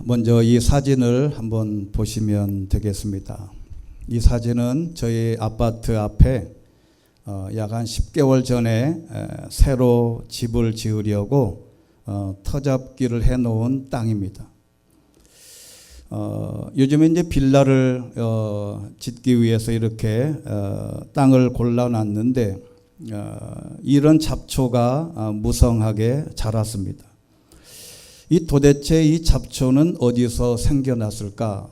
먼저 이 사진을 한번 보시면 되겠습니다. 이 사진은 저희 아파트 앞에 약 한 10개월 전에 새로 집을 지으려고 터잡기를 해놓은 땅입니다. 요즘에 이제 빌라를 짓기 위해서 이렇게 땅을 골라놨는데 이런 잡초가 무성하게 자랐습니다. 도대체 이 잡초는 어디서 생겨났을까?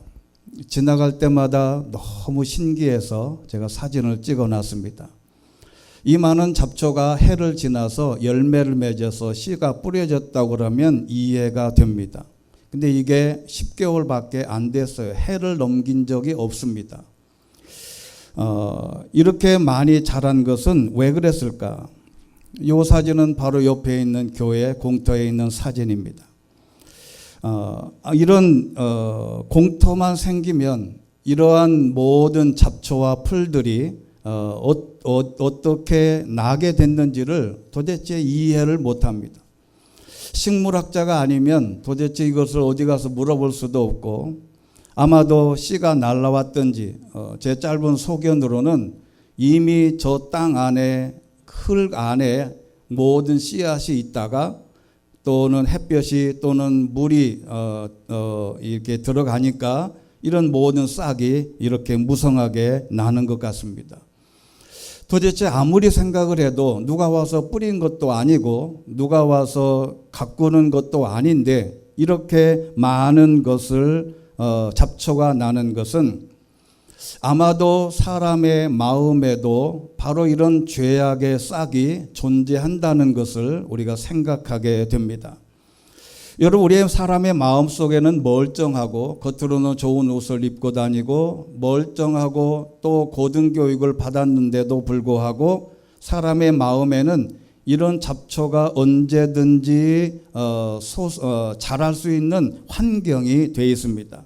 지나갈 때마다 너무 신기해서 제가 사진을 찍어놨습니다. 이 많은 잡초가 해를 지나서 열매를 맺어서 씨가 뿌려졌다고 그러면 이해가 됩니다. 근데 이게 10개월밖에 안 됐어요. 해를 넘긴 적이 없습니다. 이렇게 많이 자란 것은 왜 그랬을까? 이 사진은 바로 옆에 있는 교회 공터에 있는 사진입니다. 이런 공터만 생기면 이러한 모든 잡초와 풀들이 어떻게 나게 됐는지를 도대체 이해를 못합니다. 식물학자가 아니면 도대체 이것을 어디 가서 물어볼 수도 없고, 아마도 씨가 날라왔든지 제 짧은 소견으로는 이미 저 땅 안에, 흙 안에 모든 씨앗이 있다가 또는 햇볕이 또는 물이 이렇게 들어가니까 이런 모든 싹이 이렇게 무성하게 나는 것 같습니다. 도대체 아무리 생각을 해도 누가 와서 뿌린 것도 아니고 누가 와서 가꾸는 것도 아닌데 이렇게 많은 것을 잡초가 나는 것은 아마도 사람의 마음에도 바로 이런 죄악의 싹이 존재한다는 것을 우리가 생각하게 됩니다. 여러분, 우리의 사람의 마음속에는 멀쩡하고 겉으로는 좋은 옷을 입고 다니고 멀쩡하고 또 고등교육을 받았는데도 불구하고 사람의 마음에는 이런 잡초가 언제든지 자랄 수 있는 환경이 되어 있습니다.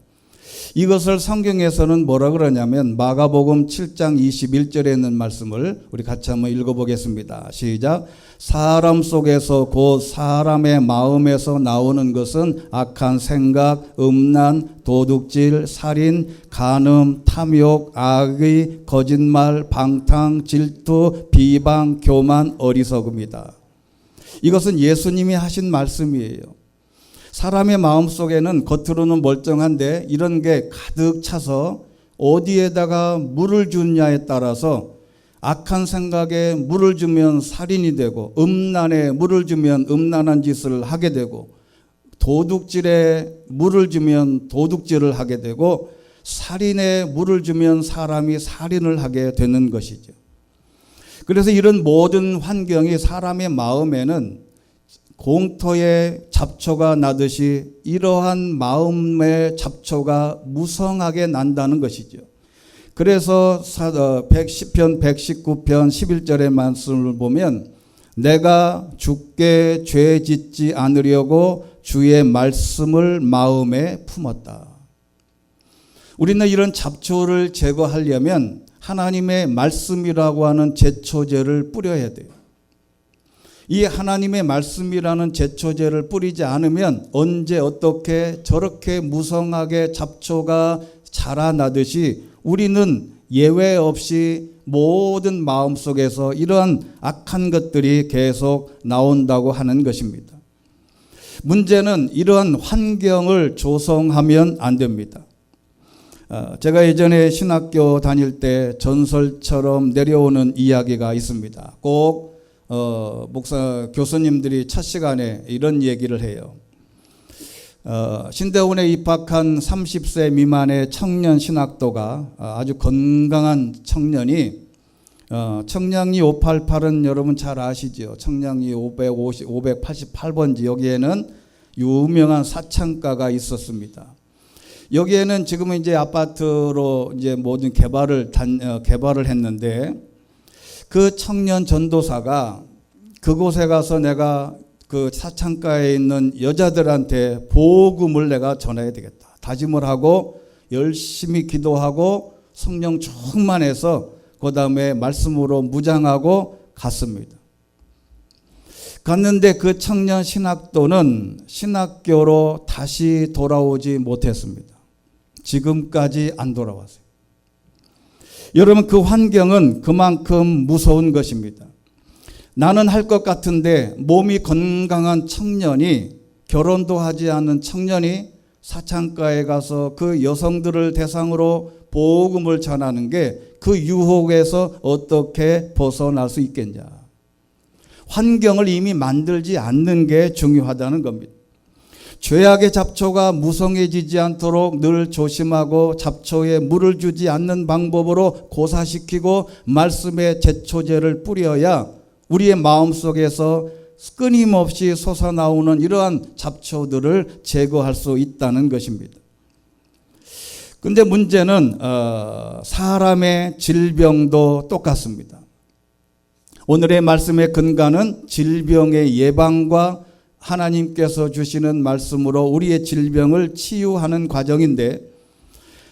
이것을 성경에서는 뭐라 그러냐면 마가복음 7장 21절에 있는 말씀을 우리 같이 한번 읽어보겠습니다. 시작. 사람 속에서 곧 사람의 마음에서 나오는 것은 악한 생각, 음란, 도둑질, 살인, 간음, 탐욕, 악의, 거짓말, 방탕, 질투, 비방, 교만, 어리석음이다. 이것은 예수님이 하신 말씀이에요. 사람의 마음속에는 겉으로는 멀쩡한데 이런 게 가득 차서 어디에다가 물을 주느냐에 따라서 악한 생각에 물을 주면 살인이 되고, 음란에 물을 주면 음란한 짓을 하게 되고, 도둑질에 물을 주면 도둑질을 하게 되고, 살인에 물을 주면 사람이 살인을 하게 되는 것이죠. 그래서 이런 모든 환경이 사람의 마음에는 공터에 잡초가 나듯이 이러한 마음의 잡초가 무성하게 난다는 것이죠. 그래서 시편 119편 11절의 말씀을 보면 내가 주께 죄 짓지 않으려고 주의 말씀을 마음에 품었다. 우리는 이런 잡초를 제거하려면 하나님의 말씀이라고 하는 제초제를 뿌려야 돼요. 이 하나님의 말씀이라는 제초제를 뿌리지 않으면 언제 어떻게 저렇게 무성하게 잡초가 자라나듯이 우리는 예외 없이 모든 마음속에서 이러한 악한 것들이 계속 나온다고 하는 것입니다. 문제는 이러한 환경을 조성하면 안 됩니다. 제가 예전에 신학교 다닐 때 전설처럼 내려오는 이야기가 있습니다. 꼭 목사 교수님들이 첫 시간에 이런 얘기를 해요. 신대원에 입학한 30세 미만의 청년 신학도가 아주 건강한 청년이 청량리 588은 여러분 잘 아시죠? 청량리 588번지 여기에는 유명한 사창가가 있었습니다. 여기에는 지금은 이제 아파트로 이제 모든 개발을 했는데 그 청년 전도사가 그곳에 가서 내가 그 사창가에 있는 여자들한테 복음을 내가 전해야 되겠다. 다짐을 하고 열심히 기도하고 성령 충만해서 그 다음에 말씀으로 무장하고 갔습니다. 갔는데 그 청년 신학도는 신학교로 다시 돌아오지 못했습니다. 지금까지 안 돌아왔어요. 여러분, 그 환경은 그만큼 무서운 것입니다. 나는 할 것 같은데 몸이 건강한 청년이, 결혼도 하지 않은 청년이 사창가에 가서 그 여성들을 대상으로 복음을 전하는 게 그 유혹에서 어떻게 벗어날 수 있겠냐. 환경을 이미 만들지 않는 게 중요하다는 겁니다. 죄악의 잡초가 무성해지지 않도록 늘 조심하고 잡초에 물을 주지 않는 방법으로 고사시키고 말씀의 제초제를 뿌려야 우리의 마음속에서 끊임없이 솟아나오는 이러한 잡초들을 제거할 수 있다는 것입니다. 근데 문제는 사람의 질병도 똑같습니다. 오늘의 말씀의 근간은 질병의 예방과 하나님께서 주시는 말씀으로 우리의 질병을 치유하는 과정인데,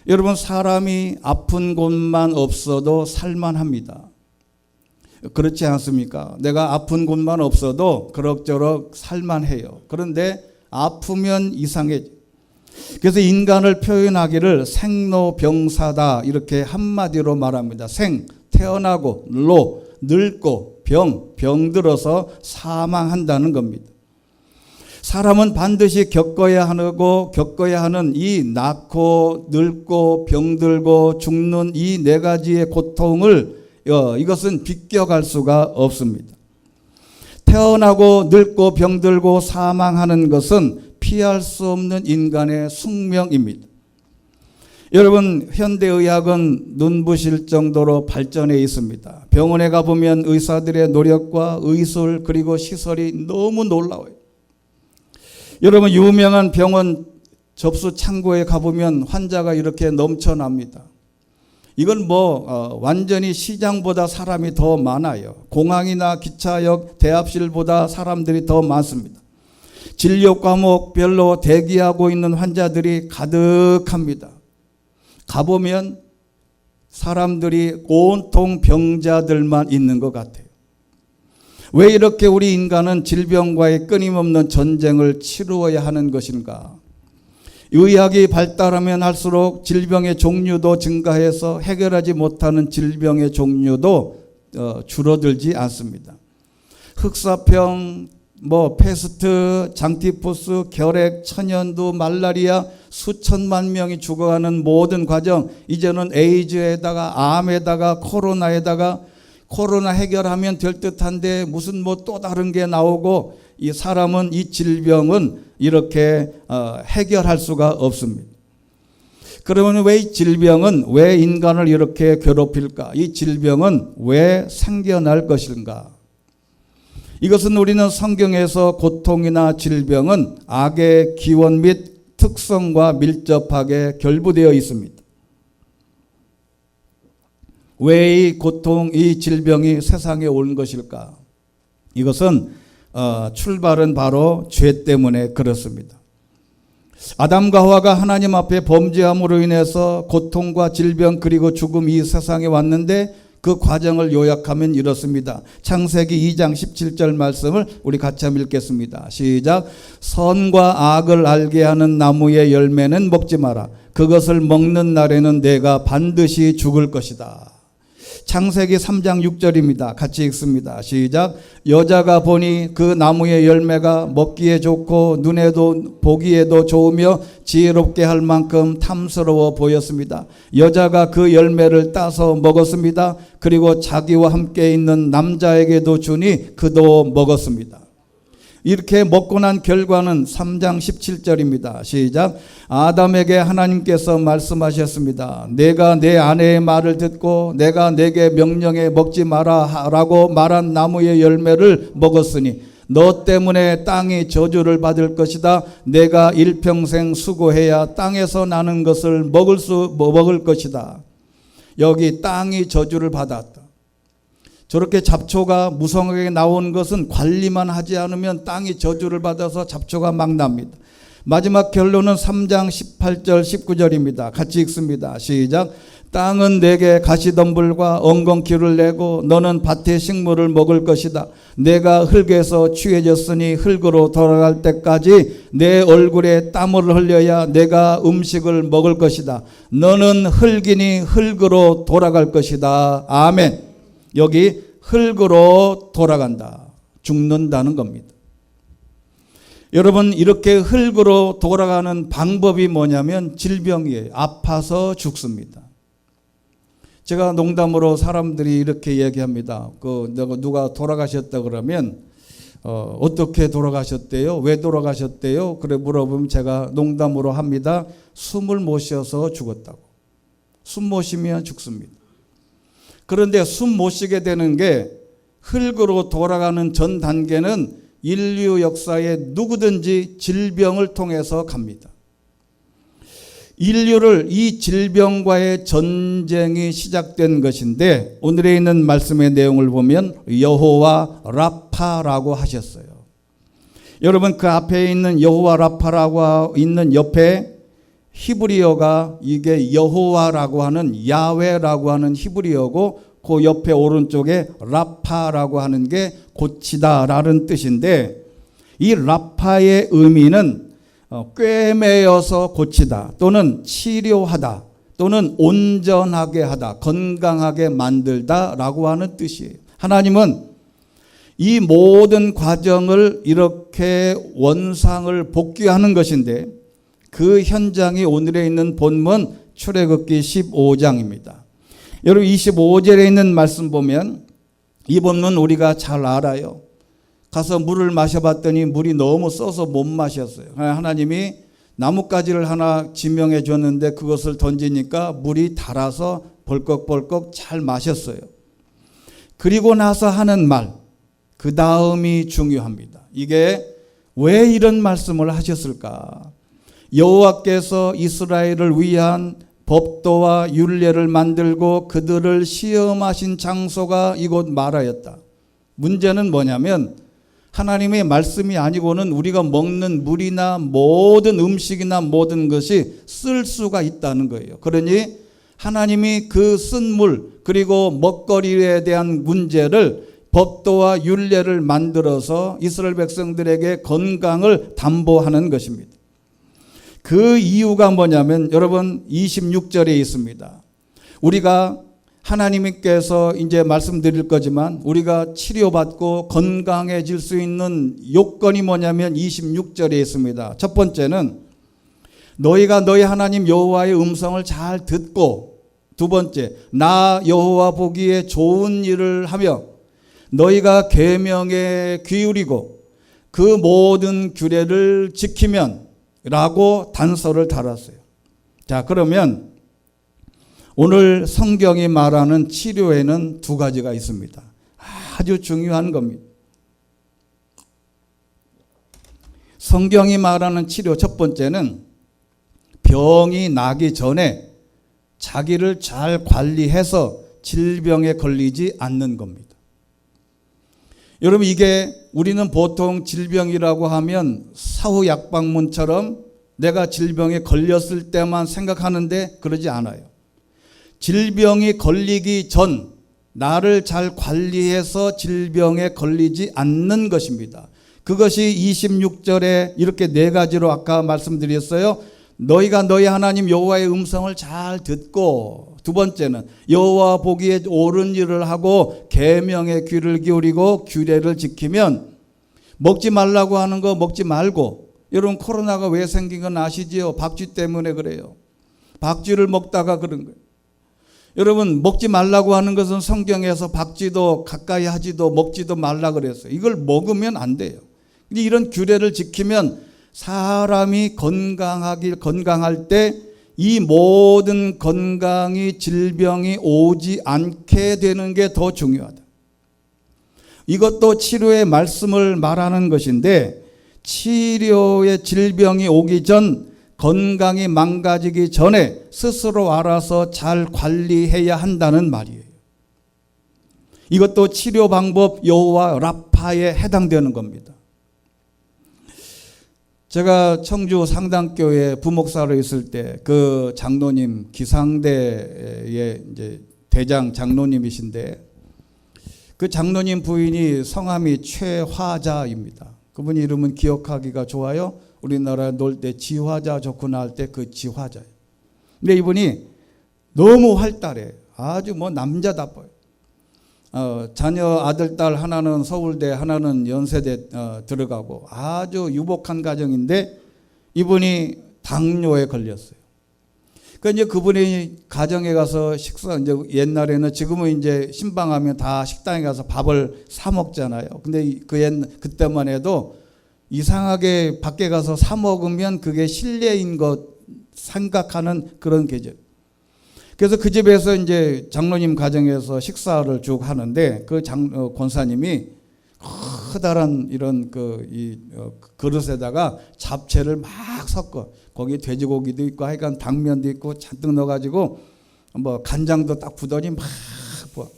여러분, 사람이 아픈 곳만 없어도 살만합니다. 그렇지 않습니까? 내가 아픈 곳만 없어도 그럭저럭 살만해요. 그런데 아프면 이상해져. 그래서 인간을 표현하기를 생로병사다 이렇게 한마디로 말합니다. 생, 태어나고, 로, 늙고, 병들어서 사망한다는 겁니다. 사람은 반드시 겪어야 하는 이 낳고, 늙고, 병들고, 죽는 이 네 가지의 고통을 이것은 비껴갈 수가 없습니다. 태어나고, 늙고, 병들고, 사망하는 것은 피할 수 없는 인간의 숙명입니다. 여러분, 현대의학은 눈부실 정도로 발전해 있습니다. 병원에 가보면 의사들의 노력과 의술 그리고 시설이 너무 놀라워요. 여러분, 유명한 병원 접수 창고에 가보면 환자가 이렇게 넘쳐납니다. 이건 완전히 시장보다 사람이 더 많아요. 공항이나 기차역, 대합실보다 사람들이 더 많습니다. 진료 과목별로 대기하고 있는 환자들이 가득합니다. 가보면 사람들이 온통 병자들만 있는 것 같아요. 왜 이렇게 우리 인간은 질병과의 끊임없는 전쟁을 치루어야 하는 것인가? 의학이 발달하면 할수록 질병의 종류도 증가해서 해결하지 못하는 질병의 종류도 줄어들지 않습니다. 흑사병, 패스트, 장티푸스, 결핵, 천연두, 말라리아, 수천만 명이 죽어가는 모든 과정, 이제는 에이즈에다가 암에다가 코로나 해결하면 될 듯한데 무슨 또 다른 게 나오고, 이 사람은 이 질병은 이렇게 해결할 수가 없습니다. 그러면 왜 이 질병은 왜 인간을 이렇게 괴롭힐까? 이 질병은 왜 생겨날 것인가? 이것은 우리는 성경에서 고통이나 질병은 악의 기원 및 특성과 밀접하게 결부되어 있습니다. 왜 이 고통, 이 질병이 세상에 온 것일까? 이것은 출발은 바로 죄 때문에 그렇습니다. 아담과 하와가 하나님 앞에 범죄함으로 인해서 고통과 질병 그리고 죽음이 이 세상에 왔는데, 그 과정을 요약하면 이렇습니다. 창세기 2장 17절 말씀을 우리 같이 한번 읽겠습니다. 시작. 선과 악을 알게 하는 나무의 열매는 먹지 마라. 그것을 먹는 날에는 내가 반드시 죽을 것이다. 창세기 3장 6절입니다. 같이 읽습니다. 시작. 여자가 보니 그 나무의 열매가 먹기에 좋고 눈에도 보기에도 좋으며 지혜롭게 할 만큼 탐스러워 보였습니다. 여자가 그 열매를 따서 먹었습니다. 그리고 자기와 함께 있는 남자에게도 주니 그도 먹었습니다. 이렇게 먹고 난 결과는 3장 17절입니다. 시작. 아담에게 하나님께서 말씀하셨습니다. 내가 내 아내의 말을 듣고 내가 내게 명령해 먹지 마라 라고 말한 나무의 열매를 먹었으니 너 때문에 땅이 저주를 받을 것이다. 내가 일평생 수고해야 땅에서 나는 것을 먹을 것이다. 여기 땅이 저주를 받았다. 저렇게 잡초가 무성하게 나온 것은 관리만 하지 않으면 땅이 저주를 받아서 잡초가 막 납니다. 마지막 결론은 3장 18절 19절입니다. 같이 읽습니다. 시작. 땅은 내게 가시덤불과 엉겅퀴를 내고 너는 밭의 식물을 먹을 것이다. 내가 흙에서 취해졌으니 흙으로 돌아갈 때까지 내 얼굴에 땀을 흘려야 내가 음식을 먹을 것이다. 너는 흙이니 흙으로 돌아갈 것이다. 아멘. 여기 흙으로 돌아간다. 죽는다는 겁니다. 여러분, 이렇게 흙으로 돌아가는 방법이 뭐냐면 질병이에요. 아파서 죽습니다. 제가 농담으로 사람들이 이렇게 얘기합니다. 누가 돌아가셨다 그러면 어떻게 돌아가셨대요? 왜 돌아가셨대요? 그래 물어보면 제가 농담으로 합니다. 숨을 못 쉬어서 죽었다고. 숨 못 쉬면 죽습니다. 그런데 숨 못 쉬게 되는 게 흙으로 돌아가는 전 단계는 인류 역사에 누구든지 질병을 통해서 갑니다. 인류를 이 질병과의 전쟁이 시작된 것인데 오늘에 있는 말씀의 내용을 보면 여호와 라파라고 하셨어요. 여러분, 그 앞에 있는 여호와 라파라고 있는 옆에 히브리어가 이게 여호와라고 하는 야훼라고 하는 히브리어고 그 옆에 오른쪽에 라파라고 하는 게 고치다라는 뜻인데 이 라파의 의미는 꿰매어서 고치다 또는 치료하다 또는 온전하게 하다, 건강하게 만들다 라고 하는 뜻이에요. 하나님은 이 모든 과정을 이렇게 원상을 복귀하는 것인데 그 현장이 오늘에 있는 본문 출애굽기 15장입니다. 여러분 25절에 있는 말씀 보면 이 본문 우리가 잘 알아요. 가서 물을 마셔봤더니 물이 너무 써서 못 마셨어요. 하나님이 나뭇가지를 하나 지명해 줬는데 그것을 던지니까 물이 달아서 벌컥벌컥 잘 마셨어요. 그리고 나서 하는 말, 그 다음이 중요합니다. 이게 왜 이런 말씀을 하셨을까? 여호와께서 이스라엘을 위한 법도와 율례를 만들고 그들을 시험하신 장소가 이곳 마라였다. 문제는 뭐냐면 하나님의 말씀이 아니고는 우리가 먹는 물이나 모든 음식이나 모든 것이 쓸 수가 있다는 거예요. 그러니 하나님이 그 쓴 물 그리고 먹거리에 대한 문제를 법도와 율례를 만들어서 이스라엘 백성들에게 건강을 담보하는 것입니다. 그 이유가 뭐냐면 여러분 26절에 있습니다. 우리가 하나님께서 이제 말씀드릴 거지만 우리가 치료받고 건강해질 수 있는 요건이 뭐냐면 26절에 있습니다. 첫 번째는 너희가 너희 하나님 여호와의 음성을 잘 듣고, 두 번째 나 여호와 보기에 좋은 일을 하며 너희가 계명에 기울이고 그 모든 규례를 지키면 라고 단서를 달았어요. 자, 그러면 오늘 성경이 말하는 치료에는 두 가지가 있습니다. 아주 중요한 겁니다. 성경이 말하는 치료 첫 번째는 병이 나기 전에 자기를 잘 관리해서 질병에 걸리지 않는 겁니다. 여러분, 이게 우리는 보통 질병이라고 하면 사후 약방문처럼 내가 질병에 걸렸을 때만 생각하는데 그러지 않아요. 질병이 걸리기 전 나를 잘 관리해서 질병에 걸리지 않는 것입니다. 그것이 26절에 이렇게 네 가지로 아까 말씀드렸어요. 너희가 너희 하나님 여호와의 음성을 잘 듣고, 두 번째는 여호와 보기에 옳은 일을 하고 계명에 귀를 기울이고 규례를 지키면, 먹지 말라고 하는 거 먹지 말고. 여러분, 코로나가 왜 생긴 건 아시지요? 박쥐 때문에 그래요. 박쥐를 먹다가 그런 거예요. 여러분, 먹지 말라고 하는 것은 성경에서 박쥐도 가까이 하지도 먹지도 말라 그랬어요. 이걸 먹으면 안 돼요. 근데 이런 규례를 지키면 사람이 건강할 때 이 모든 건강이 질병이 오지 않게 되는 게 더 중요하다. 이것도 치료의 말씀을 말하는 것인데, 치료의 질병이 오기 전, 건강이 망가지기 전에 스스로 알아서 잘 관리해야 한다는 말이에요. 이것도 치료 방법 여호와 라파에 해당되는 겁니다. 제가 청주 상당교회 부목사로 있을 때 그 장로님 기상대의 이제 대장 장로님이신데 그 장로님 부인이 성함이 최화자입니다. 그분 이름은 기억하기가 좋아요. 우리나라 놀 때 지화자 좋구나 할 때 그 지화자예요. 근데 이분이 너무 활달해. 아주 뭐 남자답고요. 자녀 아들 딸 하나는 서울대 하나는 연세대 들어가고 아주 유복한 가정인데 이분이 당뇨에 걸렸어요. 그러니까 이제 그분이 가정에 가서 식사 이제 옛날에는 지금은 이제 신방하면 다 식당에 가서 밥을 사 먹잖아요. 근데 그때만 해도 이상하게 밖에 가서 사 먹으면 그게 실례인 것 생각하는 그런 계절. 그래서 그 집에서 이제 장로님 가정에서 식사를 쭉 하는데 그 권사님이 커다란 이런 그릇에다가 잡채를 막 섞어. 거기 돼지고기도 있고 하여간 당면도 있고 잔뜩 넣어가지고 뭐 간장도 딱 부더니 막 부어.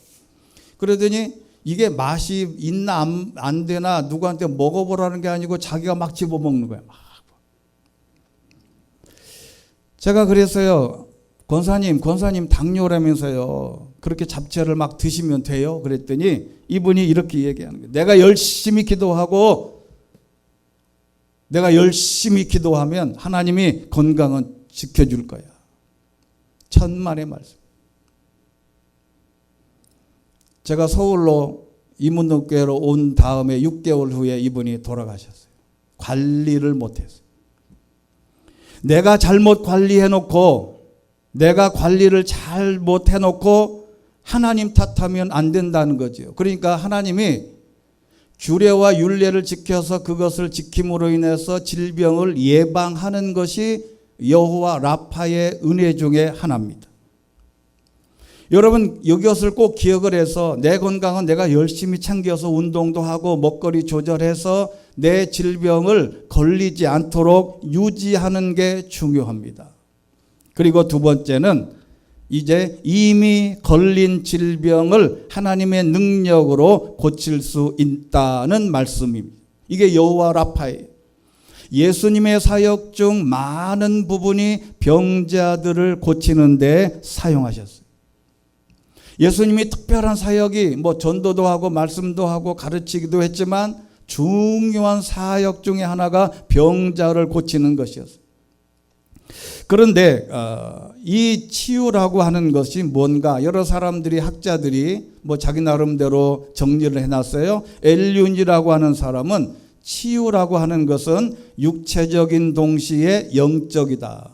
그러더니 이게 맛이 있나 안 되나 누구한테 먹어보라는 게 아니고 자기가 막 집어먹는 거야. 막. 제가 그랬어요. 권사님 당뇨라면서요. 그렇게 잡채를 막 드시면 돼요? 그랬더니 이분이 이렇게 얘기하는 거예요. 내가 열심히 기도하면 하나님이 건강은 지켜줄 거야. 천만의 말씀. 제가 서울로 이문동교회로 온 다음에 6개월 후에 이분이 돌아가셨어요. 관리를 못했어요. 내가 잘못 관리해놓고 내가 관리를 잘 못해놓고 하나님 탓하면 안 된다는 거죠. 그러니까 하나님이 규례와 율례를 지켜서 그것을 지킴으로 인해서 질병을 예방하는 것이 여호와 라파의 은혜 중에 하나입니다. 여러분 이것을 꼭 기억을 해서 내 건강은 내가 열심히 챙겨서 운동도 하고 먹거리 조절해서 내 질병을 걸리지 않도록 유지하는 게 중요합니다. 그리고 두 번째는 이제 이미 걸린 질병을 하나님의 능력으로 고칠 수 있다는 말씀입니다. 이게 여호와 라파예요. 예수님의 사역 중 많은 부분이 병자들을 고치는 데 사용하셨어요. 예수님이 특별한 사역이 뭐 전도도 하고 말씀도 하고 가르치기도 했지만 중요한 사역 중에 하나가 병자를 고치는 것이었어요. 그런데 이 치유라고 하는 것이 뭔가 여러 사람들이 학자들이 뭐 자기 나름대로 정리를 해놨어요. 엘륜이라고 하는 사람은 치유라고 하는 것은 육체적인 동시에 영적이다.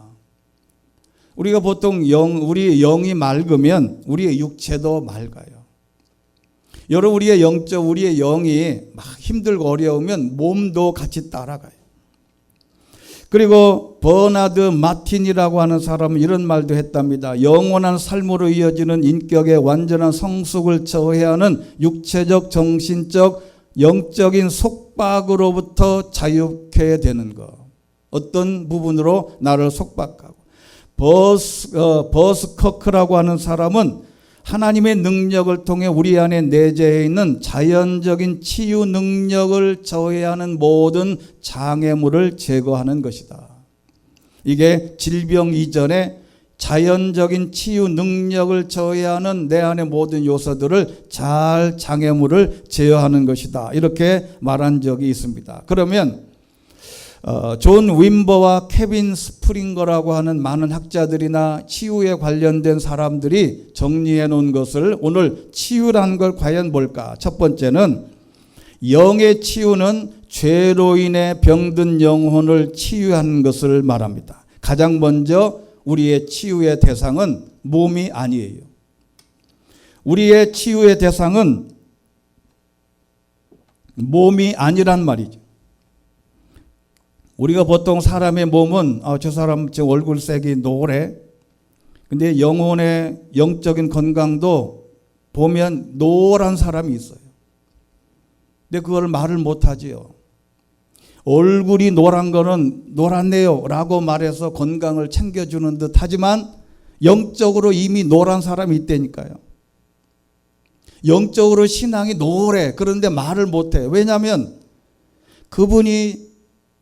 우리가 보통 우리 영이 맑으면 우리의 육체도 맑아요. 여러분 우리의 영이 막 힘들고 어려우면 몸도 같이 따라가요. 그리고 버나드 마틴이라고 하는 사람은 이런 말도 했답니다. 영원한 삶으로 이어지는 인격의 완전한 성숙을 처해하는 육체적, 정신적, 영적인 속박으로부터 자유케 되는 것. 어떤 부분으로 나를 속박하고. 버스커크라고 하는 사람은 하나님의 능력을 통해 우리 안에 내재해 있는 자연적인 치유 능력을 저해하는 모든 장애물을 제거하는 것이다. 이게 질병 이전에 자연적인 치유 능력을 저해하는 내 안의 모든 요소들을 잘 장애물을 제어하는 것이다. 이렇게 말한 적이 있습니다. 그러면 존 윈버와 케빈 스프링거라고 하는 많은 학자들이나 치유에 관련된 사람들이 정리해 놓은 것을 오늘 치유라는 걸 과연 뭘까? 첫 번째는 영의 치유는 죄로 인해 병든 영혼을 치유하는 것을 말합니다. 가장 먼저 우리의 치유의 대상은 몸이 아니에요. 우리의 치유의 대상은 몸이 아니란 말이죠. 우리가 보통 사람의 몸은 저 사람 지금 얼굴색이 노래. 근데 영혼의 영적인 건강도 보면 노란 사람이 있어요. 근데 그걸 말을 못하지요. 얼굴이 노란 거는 노랗네요 라고 말해서 건강을 챙겨주는 듯 하지만 영적으로 이미 노란 사람이 있다니까요. 영적으로 신앙이 노래. 그런데 말을 못해. 왜냐하면 그분이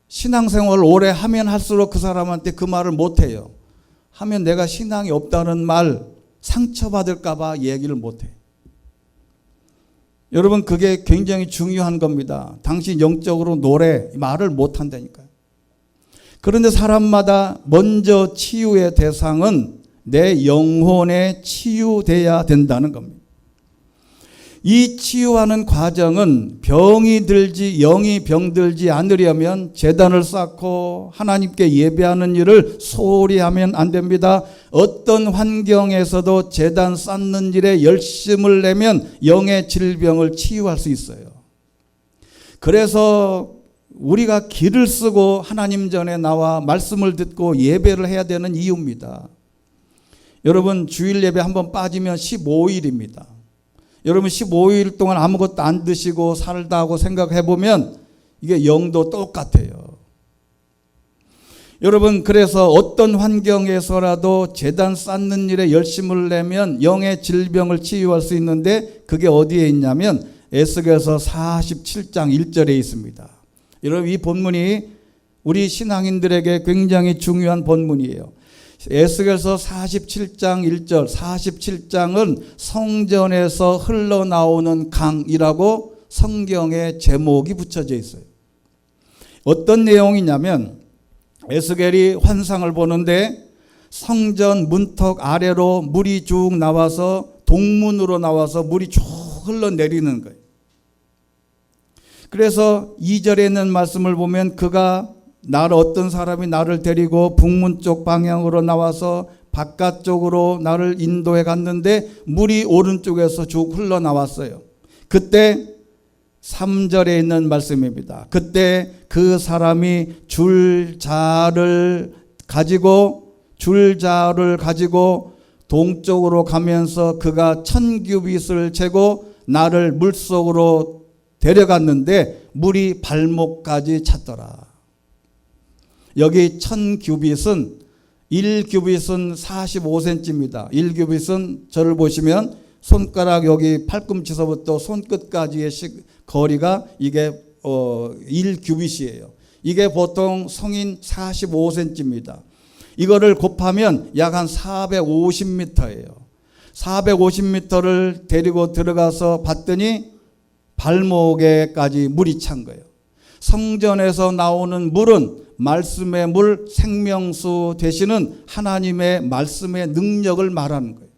신앙생활을 오래 하면 할수록 그 사람한테 그 말을 못해요. 하면 내가 신앙이 없다는 말 상처받을까 봐 얘기를 못해. 여러분, 그게 굉장히 중요한 겁니다. 당신 영적으로 말을 못한다니까요. 그런데 사람마다 먼저 치유의 대상은 내 영혼에 치유돼야 된다는 겁니다. 이 치유하는 과정은 병이 영이 병들지 않으려면 제단을 쌓고 하나님께 예배하는 일을 소홀히 하면 안 됩니다. 어떤 환경에서도 제단 쌓는 일에 열심을 내면 영의 질병을 치유할 수 있어요. 그래서 우리가 길을 쓰고 하나님 전에 나와 말씀을 듣고 예배를 해야 되는 이유입니다. 여러분, 주일 예배 한번 빠지면 15일입니다. 여러분, 15일 동안 아무것도 안 드시고 살다고 생각해 보면 이게 영도 똑같아요. 여러분, 그래서 어떤 환경에서라도 제단 쌓는 일에 열심을 내면 영의 질병을 치유할 수 있는데, 그게 어디에 있냐면 에스겔서 47장 1절에 있습니다. 여러분, 이 본문이 우리 신앙인들에게 굉장히 중요한 본문이에요. 에스겔서 47장 1절, 47장은 성전에서 흘러나오는 강이라고 성경에 제목이 붙여져 있어요. 어떤 내용이냐면 에스겔이 환상을 보는데 성전 문턱 아래로 물이 쭉 나와서 동문으로 나와서 물이 쭉 흘러내리는 거예요. 그래서 2절에 있는 말씀을 보면 어떤 사람이 나를 데리고 북문 쪽 방향으로 나와서 바깥쪽으로 나를 인도해 갔는데 물이 오른쪽에서 쭉 흘러나왔어요. 그때 3절에 있는 말씀입니다. 그때 그 사람이 줄자를 가지고 동쪽으로 가면서 그가 1000규빗을 재고 나를 물속으로 데려갔는데 물이 발목까지 찼더라. 여기 1000규빗은 1규빗은 45cm입니다. 1규빗은 저를 보시면 손가락 여기 팔꿈치서부터 손끝까지의 거리가 이게 1규빗이에요. 이게 보통 성인 45cm입니다. 이거를 곱하면 약 한 450m예요. 450m를 데리고 들어가서 봤더니 발목에까지 물이 찬 거예요. 성전에서 나오는 물은 말씀의 물, 생명수 되시는 하나님의 말씀의 능력을 말하는 거예요.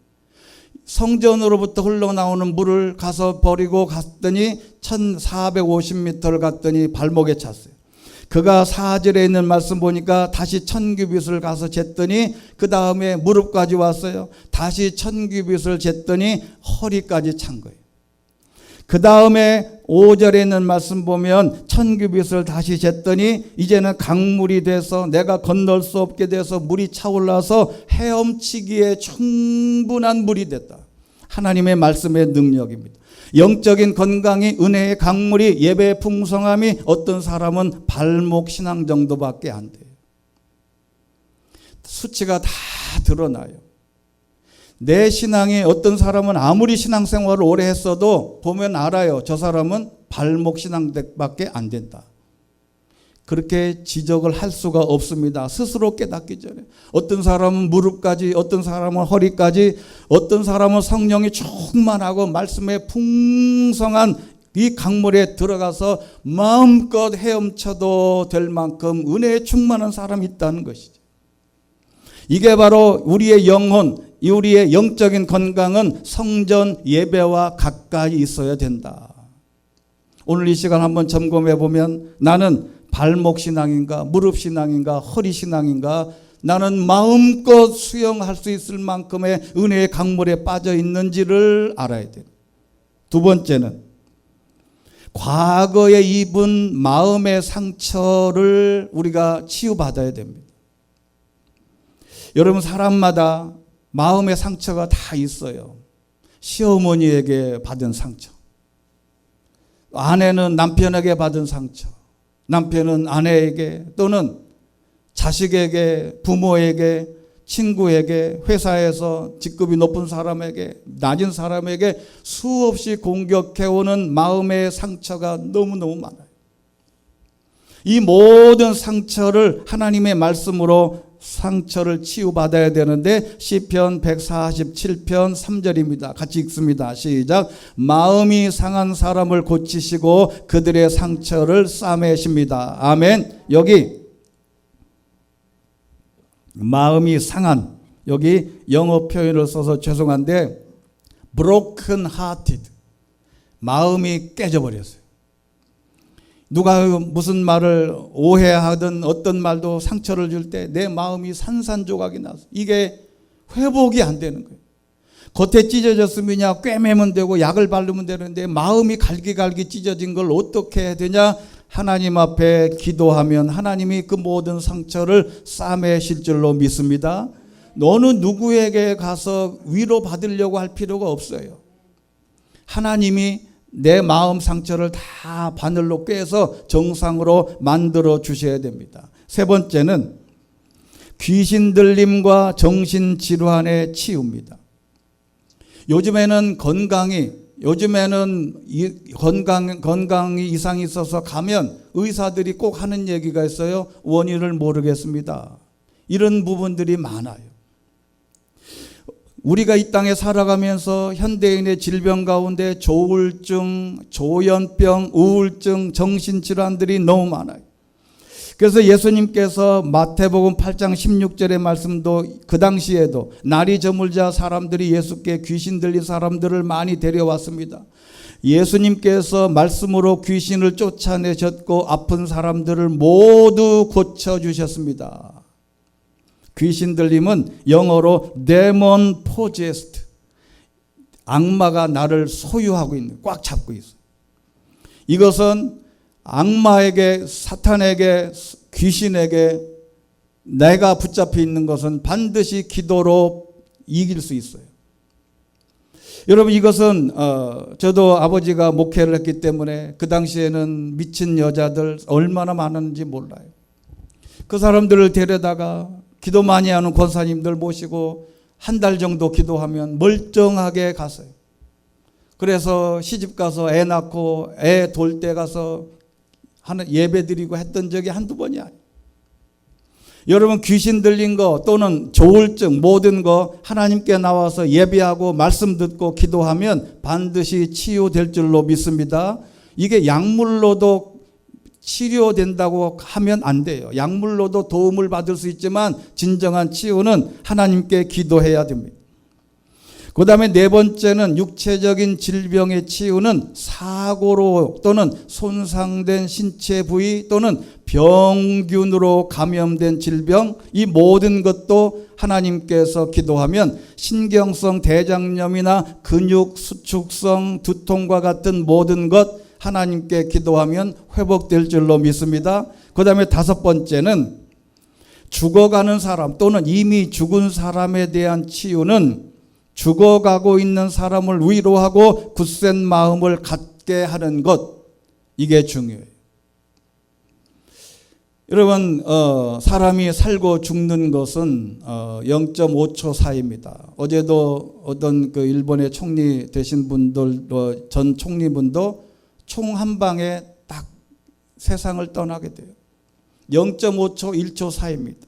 성전으로부터 흘러나오는 물을 가서 버리고 갔더니 1450m를 갔더니 발목에 찼어요. 그가 4절에 있는 말씀 보니까 다시 1000규빗을 가서 쟀더니 그 다음에 무릎까지 왔어요. 다시 1000규빗을 쟀더니 허리까지 찬 거예요. 그 다음에 5절에 있는 말씀 보면 1000규빗을 다시 쟀더니 이제는 강물이 돼서 내가 건널 수 없게 돼서 물이 차올라서 헤엄치기에 충분한 물이 됐다. 하나님의 말씀의 능력입니다. 영적인 건강이, 은혜의 강물이, 예배의 풍성함이 어떤 사람은 발목 신앙 정도밖에 안 돼요. 수치가 다 드러나요. 내 신앙이 어떤 사람은 아무리 신앙생활을 오래 했어도 보면 알아요. 저 사람은 발목 신앙밖에 안 된다. 그렇게 지적을 할 수가 없습니다. 스스로 깨닫기 전에. 어떤 사람은 무릎까지, 어떤 사람은 허리까지, 어떤 사람은 성령이 충만하고 말씀의 풍성한 이 강물에 들어가서 마음껏 헤엄쳐도 될 만큼 은혜에 충만한 사람이 있다는 것이죠. 이게 바로 우리의 영혼, 우리의 영적인 건강은 성전 예배와 가까이 있어야 된다. 오늘 이 시간 한번 점검해 보면 나는 발목 신앙인가, 무릎 신앙인가, 허리 신앙인가, 나는 마음껏 수영할 수 있을 만큼의 은혜의 강물에 빠져 있는지를 알아야 돼요. 두 번째는 과거에 입은 마음의 상처를 우리가 치유받아야 됩니다. 여러분, 사람마다 마음의 상처가 다 있어요. 시어머니에게 받은 상처, 아내는 남편에게 받은 상처, 남편은 아내에게, 또는 자식에게, 부모에게, 친구에게, 회사에서 직급이 높은 사람에게, 낮은 사람에게 수없이 공격해오는 마음의 상처가 너무너무 많아요. 이 모든 상처를 하나님의 말씀으로 상처를 치유받아야 되는데 시편 147편 3절입니다. 같이 읽습니다. 시작. 마음이 상한 사람을 고치시고 그들의 상처를 싸매십니다. 아멘. 여기 마음이 상한, 여기 영어 표현을 써서 죄송한데 broken hearted, 마음이 깨져버렸어요. 누가 무슨 말을 오해하든 어떤 말도 상처를 줄 때 내 마음이 산산조각이 나서 이게 회복이 안 되는 거예요. 겉에 찢어졌으면야 꿰매면 되고 약을 바르면 되는데 마음이 갈기갈기 찢어진 걸 어떻게 해야 되냐? 하나님 앞에 기도하면 하나님이 그 모든 상처를 싸매실 줄로 믿습니다. 너는 누구에게 가서 위로받으려고 할 필요가 없어요. 하나님이 내 마음 상처를 다 바늘로 꿰서 정상으로 만들어 주셔야 됩니다. 세 번째는 귀신 들림과 정신질환의 치유입니다. 요즘에는 건강이 이상이 있어서 가면 의사들이 꼭 하는 얘기가 있어요. 원인을 모르겠습니다. 이런 부분들이 많아요. 우리가 이 땅에 살아가면서 현대인의 질병 가운데 조울증, 조현병, 우울증, 정신질환들이 너무 많아요. 그래서 예수님께서 마태복음 8장 16절의 말씀도 그 당시에도 날이 저물자 사람들이 예수께 귀신 들린 사람들을 많이 데려왔습니다. 예수님께서 말씀으로 귀신을 쫓아내셨고 아픈 사람들을 모두 고쳐주셨습니다. 귀신 들림은 영어로 demon possessed, 악마가 나를 소유하고 있는, 꽉 잡고 있어요. 이것은 악마에게, 사탄에게, 귀신에게 내가 붙잡혀 있는 것은 반드시 기도로 이길 수 있어요. 여러분, 이것은 저도 아버지가 목회를 했기 때문에 그 당시에는 미친 여자들 얼마나 많았는지 몰라요. 그 사람들을 데려다가 기도 많이 하는 권사님들 모시고 한 달 정도 기도하면 멀쩡하게 갔어요. 그래서 시집 가서 애 낳고 애 돌 때 가서 하는 예배 드리고 했던 적이 한두 번이 아니에요. 여러분, 귀신 들린 거 또는 조울증 모든 거 하나님께 나와서 예배하고 말씀 듣고 기도하면 반드시 치유될 줄로 믿습니다. 이게 약물로도 치료된다고 하면 안 돼요. 약물로도 도움을 받을 수 있지만 진정한 치유는 하나님께 기도해야 됩니다. 그 다음에 네 번째는 육체적인 질병의 치유는 사고로 또는 손상된 신체 부위 또는 병균으로 감염된 질병, 이 모든 것도 하나님께서 기도하면 신경성 대장염이나 근육 수축성 두통과 같은 모든 것 하나님께 기도하면 회복될 줄로 믿습니다. 그 다음에 다섯 번째는 죽어가는 사람 또는 이미 죽은 사람에 대한 치유는 죽어가고 있는 사람을 위로하고 굳센 마음을 갖게 하는 것, 이게 중요해요. 여러분, 사람이 살고 죽는 것은 0.5초 사이입니다. 어제도 어떤 그 일본의 총리 되신 분들, 전 총리분도 총 한 방에 딱 세상을 떠나게 돼요. 0.5초, 1초 사이입니다.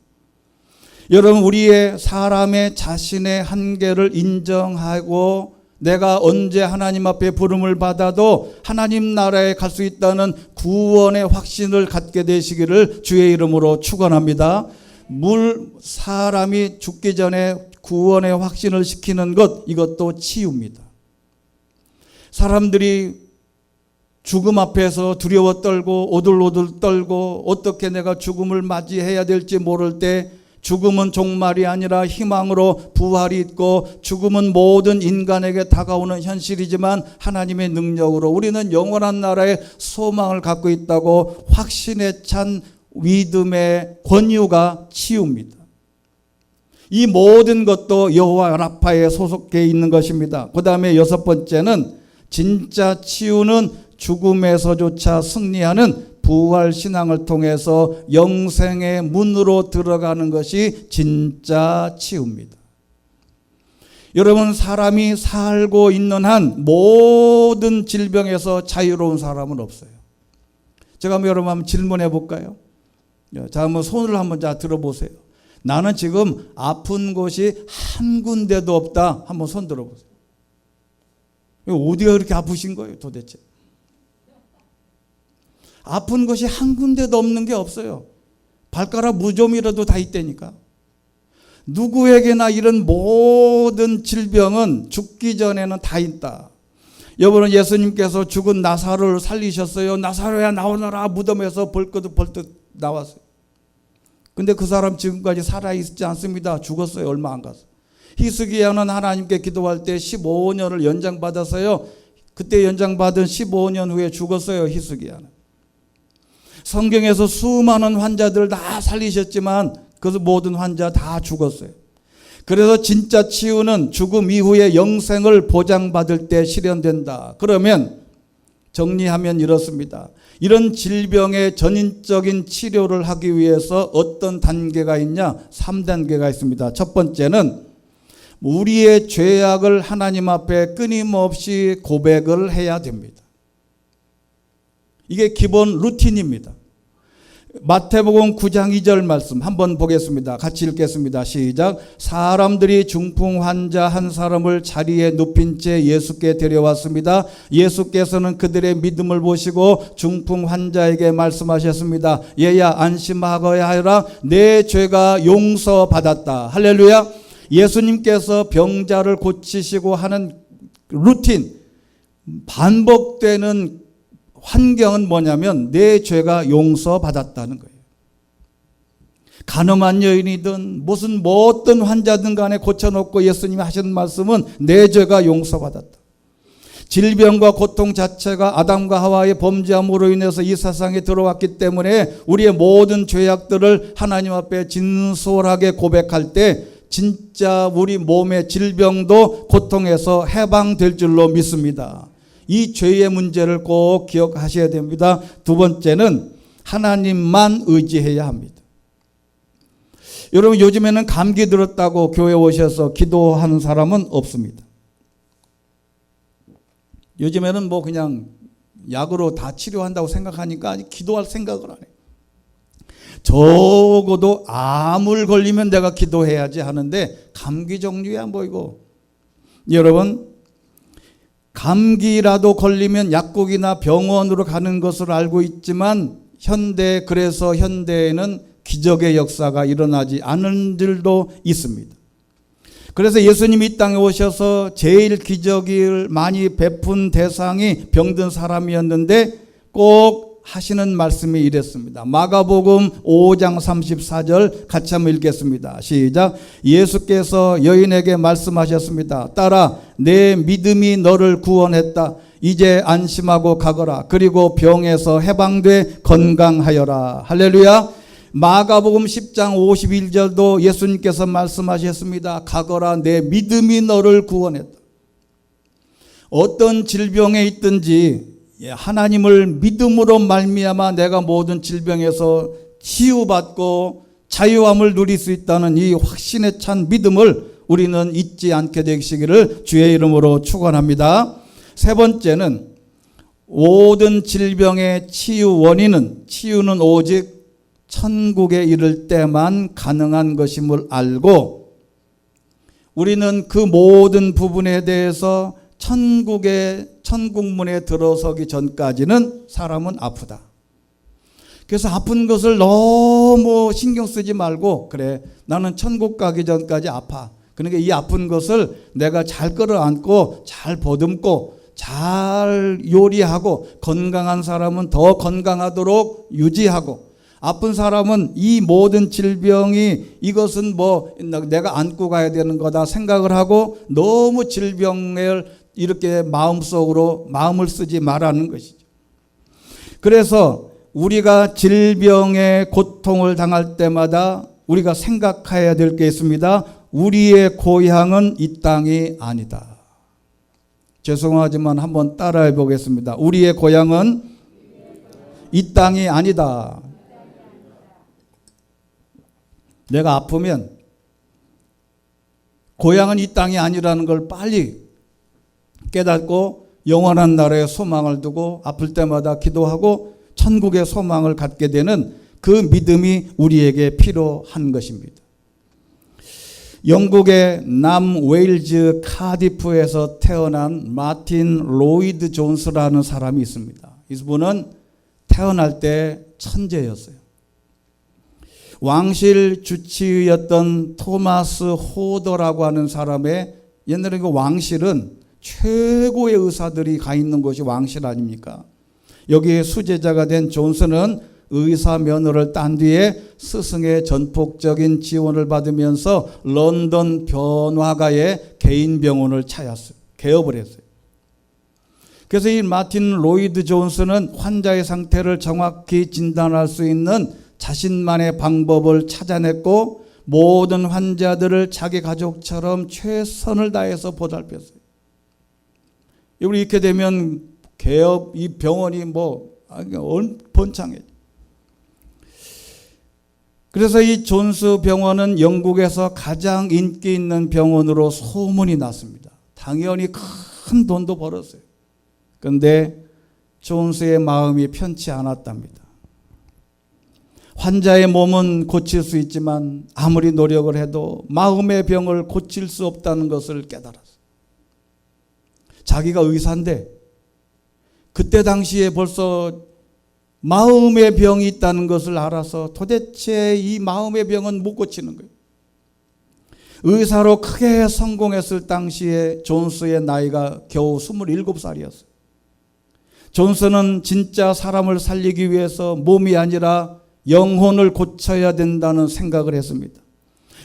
여러분, 우리의 사람의 자신의 한계를 인정하고 내가 언제 하나님 앞에 부름을 받아도 하나님 나라에 갈 수 있다는 구원의 확신을 갖게 되시기를 주의 이름으로 축원합니다. 사람이 죽기 전에 구원의 확신을 시키는 것, 이것도 치유입니다. 사람들이 죽음 앞에서 두려워 떨고 오들오들 떨고 어떻게 내가 죽음을 맞이해야 될지 모를 때 죽음은 종말이 아니라 희망으로 부활이 있고 죽음은 모든 인간에게 다가오는 현실이지만 하나님의 능력으로 우리는 영원한 나라의 소망을 갖고 있다고 확신에 찬 믿음의 권유가 치유입니다. 이 모든 것도 여호와 라파에 소속되어 있는 것입니다. 그 다음에 여섯 번째는 진짜 치유는 죽음에서조차 승리하는 부활신앙을 통해서 영생의 문으로 들어가는 것이 진짜 치유입니다. 여러분, 사람이 살고 있는 한 모든 질병에서 자유로운 사람은 없어요. 제가 여러분 한번 질문해 볼까요? 자, 한번 손을 한번 들어보세요. 나는 지금 아픈 곳이 한 군데도 없다. 한번 손 들어보세요. 어디가 그렇게 아프신 거예요, 도대체? 아픈 곳이 한 군데도 없는 게 없어요. 발가락 무좀이라도 다 있다니까. 누구에게나 이런 모든 질병은 죽기 전에는 다 있다. 여러분, 예수님께서 죽은 나사로를 살리셨어요. 나사로야 나오너라 무덤에서 벌떡 나왔어요. 근데 그 사람 지금까지 살아있지 않습니다. 죽었어요. 얼마 안 가서. 히스기야는 하나님께 기도할 때 15년을 연장받았어요. 그때 연장받은 15년 후에 죽었어요. 히스기야는. 성경에서 수많은 환자들을 다 살리셨지만 그 모든 환자 다 죽었어요. 그래서 진짜 치유는 죽음 이후에 영생을 보장받을 때 실현된다. 그러면 정리하면 이렇습니다. 이런 질병의 전인적인 치료를 하기 위해서 어떤 단계가 있냐? 3단계가 있습니다. 첫 번째는 우리의 죄악을 하나님 앞에 끊임없이 고백을 해야 됩니다. 이게 기본 루틴입니다. 마태복음 9장 2절 말씀 한번 보겠습니다. 같이 읽겠습니다. 시작. 사람들이 중풍 환자 한 사람을 자리에 눕힌 채 예수께 데려왔습니다. 예수께서는 그들의 믿음을 보시고 중풍 환자에게 말씀하셨습니다. 얘야 안심하거야 하여라. 내 죄가 용서받았다. 할렐루야. 예수님께서 병자를 고치시고 하는 루틴, 반복되는 환경은 뭐냐면 내 죄가 용서받았다는 거예요. 간음한 여인이든 뭐 어떤 환자든 간에 고쳐놓고 예수님이 하시는 말씀은 내 죄가 용서받았다. 질병과 고통 자체가 아담과 하와의 범죄함으로 인해서 이 세상에 들어왔기 때문에 우리의 모든 죄악들을 하나님 앞에 진솔하게 고백할 때 진짜 우리 몸의 질병도 고통에서 해방될 줄로 믿습니다. 이 죄의 문제를 꼭 기억하셔야 됩니다. 두 번째는 하나님만 의지해야 합니다. 여러분, 요즘에는 감기 들었다고 교회 오셔서 기도하는 사람은 없습니다. 요즘에는 그냥 약으로 다 치료한다고 생각하니까 기도할 생각을 안 해요. 적어도 암을 걸리면 내가 기도해야지 하는데 감기 종류야 이거. 여러분, 감기라도 걸리면 약국이나 병원으로 가는 것으로 알고 있지만 그래서 현대에는 기적의 역사가 일어나지 않은 일도 있습니다. 그래서 예수님이 이 땅에 오셔서 제일 기적을 많이 베푼 대상이 병든 사람이었는데 꼭 하시는 말씀이 이랬습니다. 마가복음 5장 34절 같이 한번 읽겠습니다. 시작. 예수께서 여인에게 말씀하셨습니다. 딸아, 내 믿음이 너를 구원했다. 이제 안심하고 가거라. 그리고 병에서 해방돼 건강하여라. 할렐루야. 마가복음 10장 51절도 예수님께서 말씀하셨습니다. 가거라, 내 믿음이 너를 구원했다. 어떤 질병에 있든지 하나님을 믿음으로 말미암아 내가 모든 질병에서 치유받고 자유함을 누릴 수 있다는 이 확신에 찬 믿음을 우리는 잊지 않게 되시기를 주의 이름으로 축원합니다. 세 번째는 모든 질병의 치유는 오직 천국에 이를 때만 가능한 것임을 알고 우리는 그 모든 부분에 대해서 천국문에 들어서기 전까지는 사람은 아프다. 그래서 아픈 것을 너무 신경 쓰지 말고 그래, 나는 천국 가기 전까지 아파. 그러니까 이 아픈 것을 내가 잘 끌어안고 잘 보듬고 잘 요리하고 건강한 사람은 더 건강하도록 유지하고 아픈 사람은 이 모든 질병이 이것은 내가 안고 가야 되는 거다 생각을 하고 너무 질병을 이렇게 마음을 쓰지 말라는 것이죠. 그래서 우리가 질병의 고통을 당할 때마다 우리가 생각해야 될 게 있습니다. 우리의 고향은 이 땅이 아니다. 죄송하지만 한번 따라해 보겠습니다. 우리의 고향은 이 땅이 아니다. 내가 아프면 고향은 이 땅이 아니라는 걸 빨리 깨닫고 영원한 나라에 소망을 두고 아플 때마다 기도하고 천국의 소망을 갖게 되는 그 믿음이 우리에게 필요한 것입니다. 영국의 남웨일즈 카디프에서 태어난 마틴 로이드 존스라는 사람이 있습니다. 이분은 태어날 때 천재였어요. 왕실 주치의였던 토마스 호더라고 하는 사람의, 옛날에 그 왕실은 최고의 의사들이 가 있는 곳이 왕실 아닙니까? 여기에 수제자가 된 존슨은 의사 면허를 딴 뒤에 스승의 전폭적인 지원을 받으면서 런던 변화가의 개인 병원을 차렸어요. 개업을 했어요. 그래서 이 마틴 로이드 존슨은 환자의 상태를 정확히 진단할 수 있는 자신만의 방법을 찾아냈고 모든 환자들을 자기 가족처럼 최선을 다해서 보살폈어요. 우리 이렇게 되면 개업, 이 병원이 번창해요. 그래서 이 존스 병원은 영국에서 가장 인기 있는 병원으로 소문이 났습니다. 당연히 큰 돈도 벌었어요. 그런데 존스의 마음이 편치 않았답니다. 환자의 몸은 고칠 수 있지만 아무리 노력을 해도 마음의 병을 고칠 수 없다는 것을 깨달았어요. 자기가 의사인데 그때 당시에 벌써 마음의 병이 있다는 것을 알아서 도대체 이 마음의 병은 못 고치는 거예요. 의사로 크게 성공했을 당시에 존스의 나이가 겨우 27살이었어요. 존스는 진짜 사람을 살리기 위해서 몸이 아니라 영혼을 고쳐야 된다는 생각을 했습니다.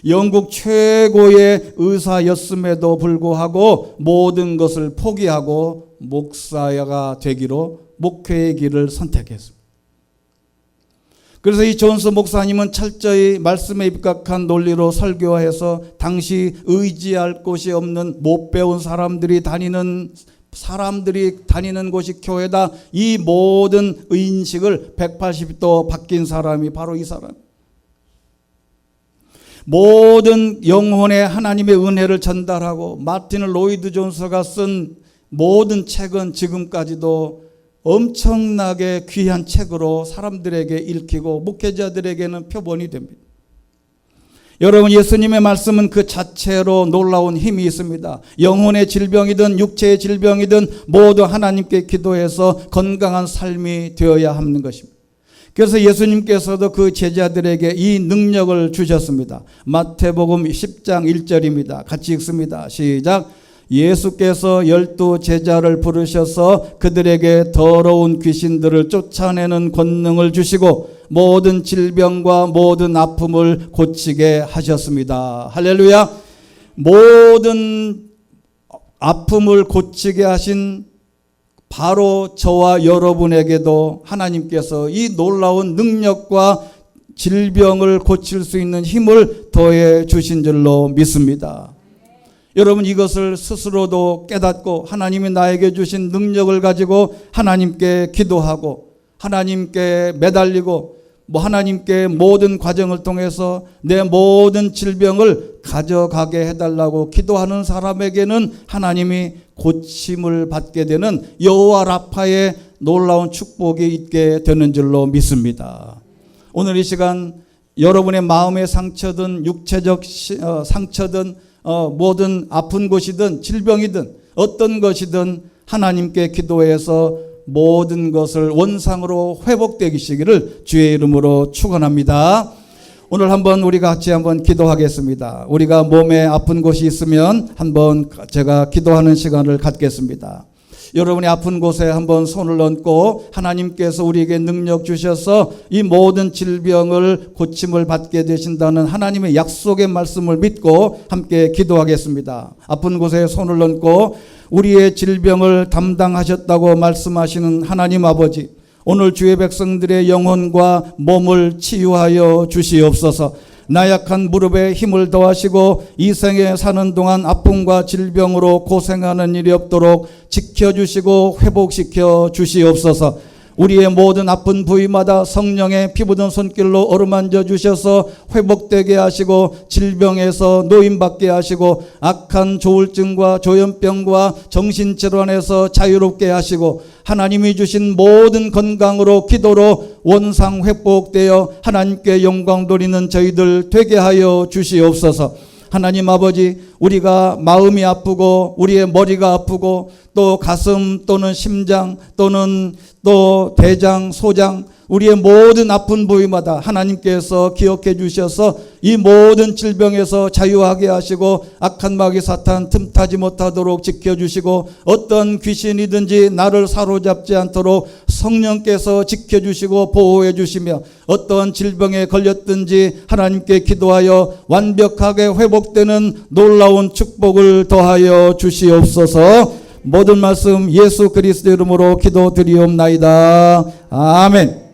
영국 최고의 의사였음에도 불구하고 모든 것을 포기하고 목사가 되기로 목회의 길을 선택했습니다. 그래서 이 존스 목사님은 철저히 말씀에 입각한 논리로 설교해서 당시 의지할 곳이 없는 못 배운 사람들이 다니는 곳이 교회다. 이 모든 인식을 180도 바뀐 사람이 바로 이 사람. 모든 영혼에 하나님의 은혜를 전달하고 마틴 로이드 존스가 쓴 모든 책은 지금까지도 엄청나게 귀한 책으로 사람들에게 읽히고 목회자들에게는 표본이 됩니다. 여러분, 예수님의 말씀은 그 자체로 놀라운 힘이 있습니다. 영혼의 질병이든 육체의 질병이든 모두 하나님께 기도해서 건강한 삶이 되어야 하는 것입니다. 그래서 예수님께서도 그 제자들에게 이 능력을 주셨습니다. 마태복음 10장 1절입니다. 같이 읽습니다. 시작. 예수께서 12 제자를 부르셔서 그들에게 더러운 귀신들을 쫓아내는 권능을 주시고 모든 질병과 모든 아픔을 고치게 하셨습니다. 할렐루야. 모든 아픔을 고치게 하신 바로 저와 여러분에게도 하나님께서 이 놀라운 능력과 질병을 고칠 수 있는 힘을 더해 주신 줄로 믿습니다. 여러분, 이것을 스스로도 깨닫고 하나님이 나에게 주신 능력을 가지고 하나님께 기도하고 하나님께 매달리고 하나님께 모든 과정을 통해서 내 모든 질병을 가져가게 해달라고 기도하는 사람에게는 하나님이 고침을 받게 되는 여호와 라파의 놀라운 축복이 있게 되는 줄로 믿습니다. 오늘 이 시간 여러분의 마음의 상처든 육체적 상처든 모든 아픈 곳이든 질병이든 어떤 것이든 하나님께 기도해서 모든 것을 원상으로 회복되시기를 주의 이름으로 축원합니다. 오늘 한번 우리가 같이 한번 기도하겠습니다. 우리가 몸에 아픈 곳이 있으면 한번 제가 기도하는 시간을 갖겠습니다. 여러분이 아픈 곳에 한번 손을 얹고 하나님께서 우리에게 능력 주셔서 이 모든 질병을 고침을 받게 되신다는 하나님의 약속의 말씀을 믿고 함께 기도하겠습니다. 아픈 곳에 손을 얹고 우리의 질병을 담당하셨다고 말씀하시는 하나님 아버지, 오늘 주의 백성들의 영혼과 몸을 치유하여 주시옵소서. 나약한 무릎에 힘을 더하시고 이 생에 사는 동안 아픔과 질병으로 고생하는 일이 없도록 지켜주시고 회복시켜 주시옵소서. 우리의 모든 아픈 부위마다 성령의 피 묻은 손길로 어루만져 주셔서 회복되게 하시고 질병에서 노임받게 하시고 악한 조울증과 조현병과 정신질환에서 자유롭게 하시고 하나님이 주신 모든 건강으로 기도로 원상 회복되어 하나님께 영광 돌리는 저희들 되게 하여 주시옵소서. 하나님 아버지, 우리가 마음이 아프고 우리의 머리가 아프고 또 가슴 또는 심장 또는 또 대장, 소장, 우리의 모든 아픈 부위마다 하나님께서 기억해 주셔서 이 모든 질병에서 자유하게 하시고 악한 마귀 사탄 틈타지 못하도록 지켜주시고 어떤 귀신이든지 나를 사로잡지 않도록 성령께서 지켜주시고 보호해 주시며 어떤 질병에 걸렸든지 하나님께 기도하여 완벽하게 회복되는 놀라운 축복을 더하여 주시옵소서. 모든 말씀 예수 그리스도 이름으로 기도드리옵나이다. 아멘.